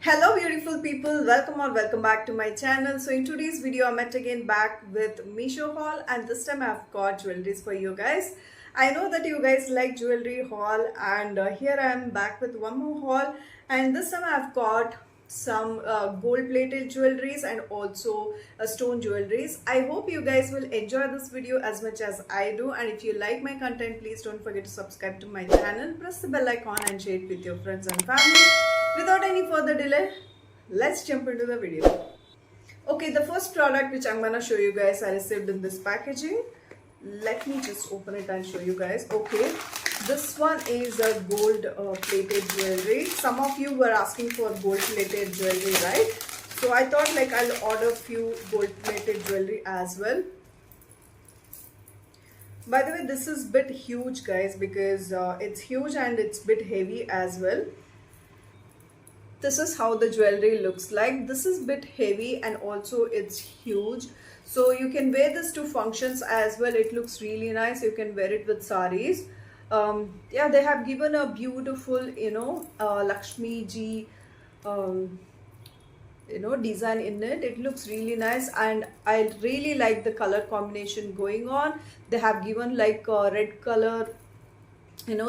Hello beautiful people, welcome or welcome back to my channel. So in today's video I'm at again back with Meesho haul, and this time I've got jewelries for you guys. I know that you guys like jewelry haul, and here I am back with one more haul, and this time I've got some gold plated jewelries and also stone jewelries. I hope you guys will enjoy this video as much as I do, and if you like my content, please don't forget to subscribe to my channel, press the bell icon and share it with your friends and family. Without any further delay, let's jump into the video. Okay, the first product which I'm gonna show you guys I received in this packaging. Let me just open it and show you guys. Okay, this one is a gold plated jewelry. Some of you were asking for gold plated jewelry, right? So I thought like I'll order few gold plated jewelry as well. By the way, this is bit huge guys, because it's huge and it's bit heavy as well. This is how the jewelry looks like. This is bit heavy and also it's huge, so you can wear this to functions as well. It looks really nice. You can wear it with saris. Yeah, they have given a beautiful Lakshmi ji design in it. It looks really nice, and I really like the color combination going on. They have given like red color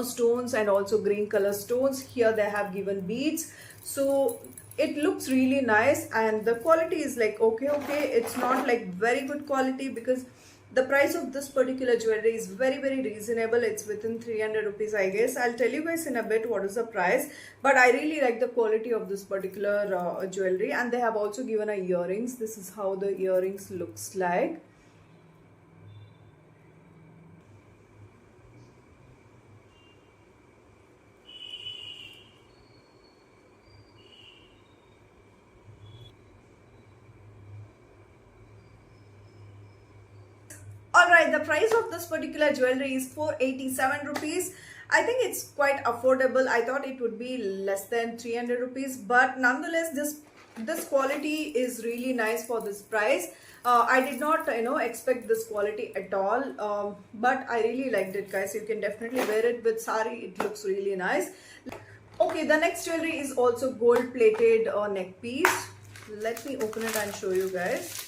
stones and also green color stones. Here they have given beads, so it looks really nice, and the quality is like okay. It's not like very good quality, because the price of this particular jewelry is very reasonable. It's within 300 rupees, I guess. I'll tell you guys in a bit what is the price, but I really like the quality of this particular jewelry. And they have also given a earrings. This is how the earrings looks like. Alright, the price of this particular jewelry is 487 rupees. I think it's quite affordable. I thought it would be less than 300 rupees, but nonetheless this quality is really nice for this price. I did not expect this quality at all, but I really liked it guys. You can definitely wear it with sari. It looks really nice. Okay, the next jewelry is also gold plated neck piece. Let me open it and show you guys.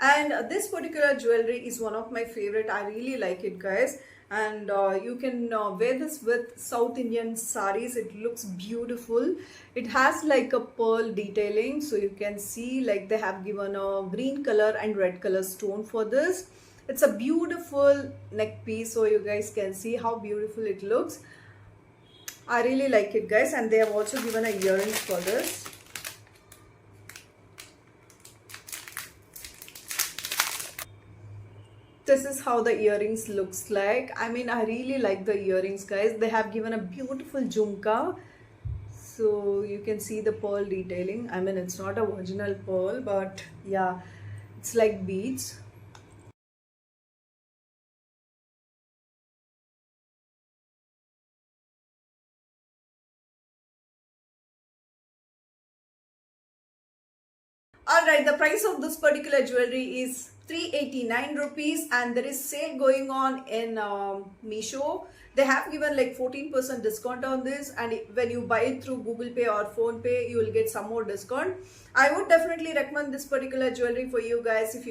And this particular jewelry is one of my favorite. I really like it guys, and you can wear this with South Indian saris. It looks beautiful. It has like a pearl detailing, so you can see like they have given a green color and red color stone for this. It's a beautiful neck piece, so you guys can see how beautiful it looks. I really like it guys, and they have also given a earrings for this. This is how the earrings looks like. I mean, I really like the earrings guys. They have given a beautiful jhumka, so you can see the pearl detailing. I mean, it's not a original pearl, but yeah, it's like beads. Alright, the price of this particular jewelry is 389 rupees, and there is sale going on in Meesho. They have given like 14% discount on this, and when you buy it through Google Pay or Phone Pay, you will get some more discount. I would definitely recommend this particular jewelry for you guys. If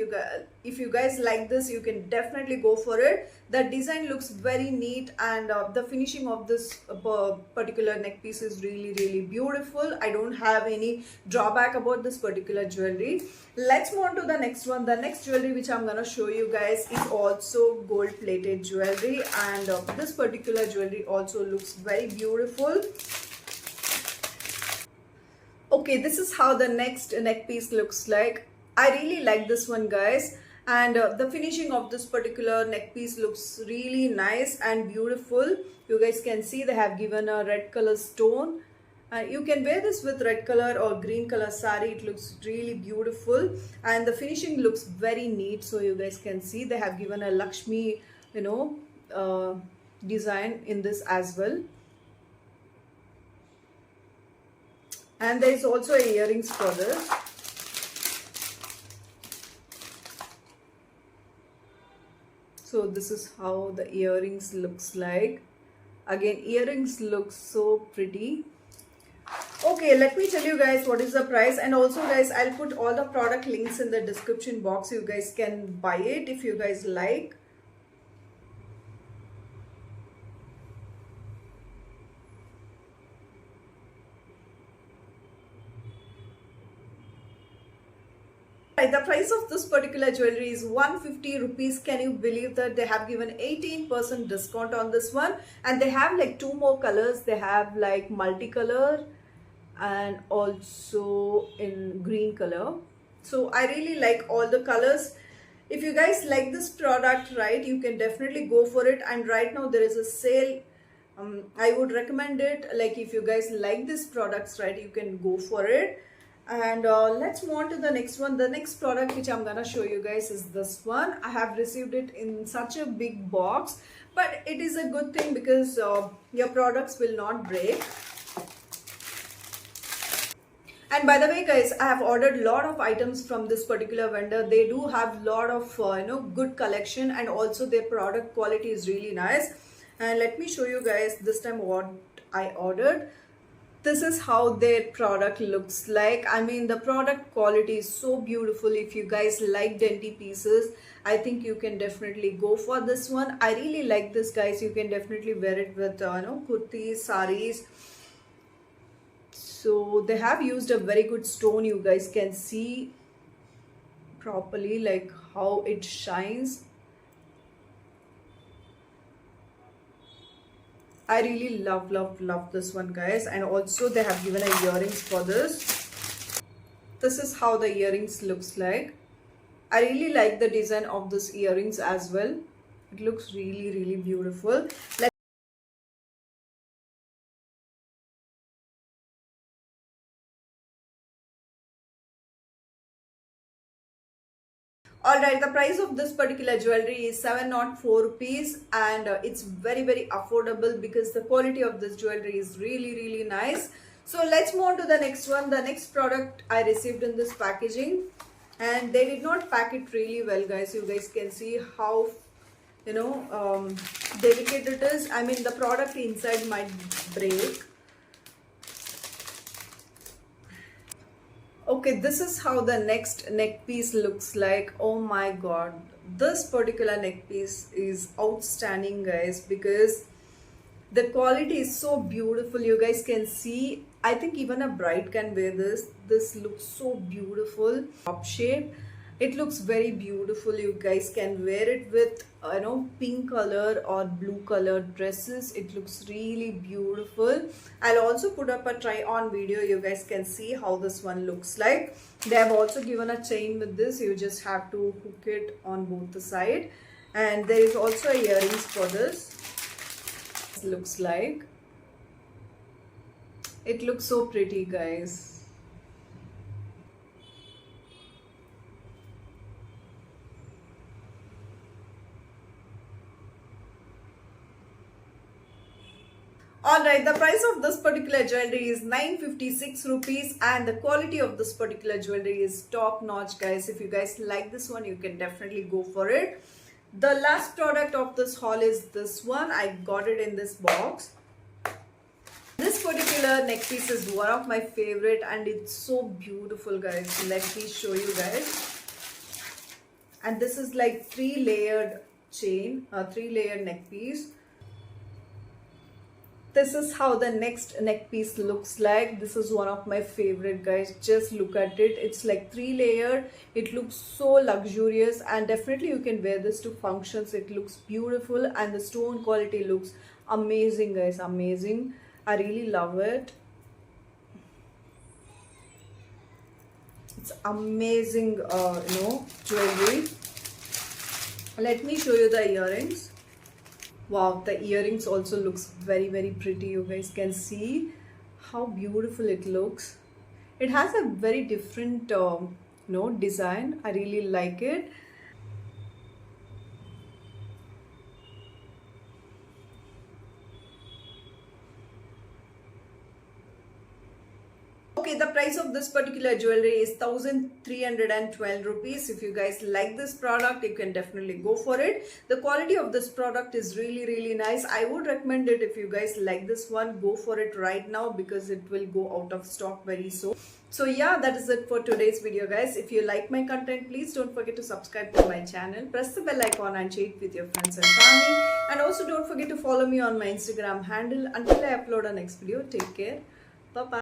you guys like this, you can definitely go for it. The design looks very neat, and the finishing of this particular neck piece is really beautiful. I don't have any drawback about this particular jewelry. Let's move on to the next one. The next jewelry which I'm gonna show you guys is also gold plated jewelry, and this particular jewelry also looks very beautiful. Okay, this is how the next neck piece looks like. I really like this one guys, and the finishing of this particular neck piece looks really nice and beautiful. You guys can see they have given a red color stone. You can wear this with red color or green color sari. It looks really beautiful, and the finishing looks very neat. So you guys can see they have given a Lakshmi design in this as well. And there is also earrings for this. So this is how the earrings looks like. Again, earrings look so pretty. Okay, let me tell you guys what is the price, and also guys, I'll put all the product links in the description box. You guys can buy it if you guys like. Right, the price of this particular jewelry is 150 rupees. Can you believe that they have given 18% discount on this one? And they have like two more colors. They have like multicolor and also in green color. So I really like all the colors. If you guys like this product, right, you can definitely go for it. And right now there is a sale. I would recommend it. Like if you guys like this products, right, you can go for it. And let's move on to the next one. The next product which I'm gonna show you guys is this one. I have received it in such a big box, but it is a good thing because your products will not break. And by the way guys, I have ordered a lot of items from this particular vendor. They do have a lot of good collection, and also their product quality is really nice. And let me show you guys this time what I ordered. This is how their product looks like. I mean, the product quality is so beautiful. If you guys like dainty pieces, I think you can definitely go for this one. I really like this guys. You can definitely wear it with kurtis, saris. So they have used a very good stone. You guys can see properly like how it shines. I really love this one guys. And also they have given a earrings for this. This is how the earrings looks like. I really like the design of this earrings as well. It looks really beautiful. Alright, the price of this particular jewelry is 704 rupees, and it's very affordable because the quality of this jewelry is really nice. So let's move on to the next one. The next product I received in this packaging, and they did not pack it really well guys. You guys can see how delicate it is. I mean, the product inside might break. Okay, this is how the next neck piece looks like. Oh my god, this particular neck piece is outstanding guys, because the quality is so beautiful. You guys can see, I think even a bride can wear this looks so beautiful. Top shape, it looks very beautiful. You guys can wear it with pink color or blue colored dresses. It looks really beautiful. I'll also put up a try on video. You guys can see how this one looks like. They have also given a chain with this. You just have to hook it on both the side, and there is also a earrings for this. This looks like, it looks so pretty guys. Alright, the price of this particular jewelry is 956 rupees, and the quality of this particular jewelry is top notch guys. If you guys like this one, you can definitely go for it. The last product of this haul is this one. I got it in this box. This particular neck piece is one of my favorite, and it's so beautiful guys. Let me show you guys. And this is like 3-layered chain, a 3-layered neck piece. This is how the next neck piece looks like. This is one of my favorite guys. Just look at it. It's like 3-layered. It looks so luxurious, and definitely you can wear this to functions. It looks beautiful, and the stone quality looks amazing guys, amazing. I really love it. It's amazing jewelry. Let me show you the earrings. Wow, the earrings also looks very pretty. You guys can see how beautiful it looks. It has a very different design. I really like it. Okay, the price of this particular jewelry is 1312 rupees. If you guys like this product, you can definitely go for it. The quality of this product is really nice. I would recommend it. If you guys like this one, go for it right now because it will go out of stock very soon. So yeah, that is it for today's video, guys. If you like my content, please don't forget to subscribe to my channel, press the bell icon and share it with your friends and family, and also don't forget to follow me on my Instagram handle. Until I upload our next video, take care. Bye bye.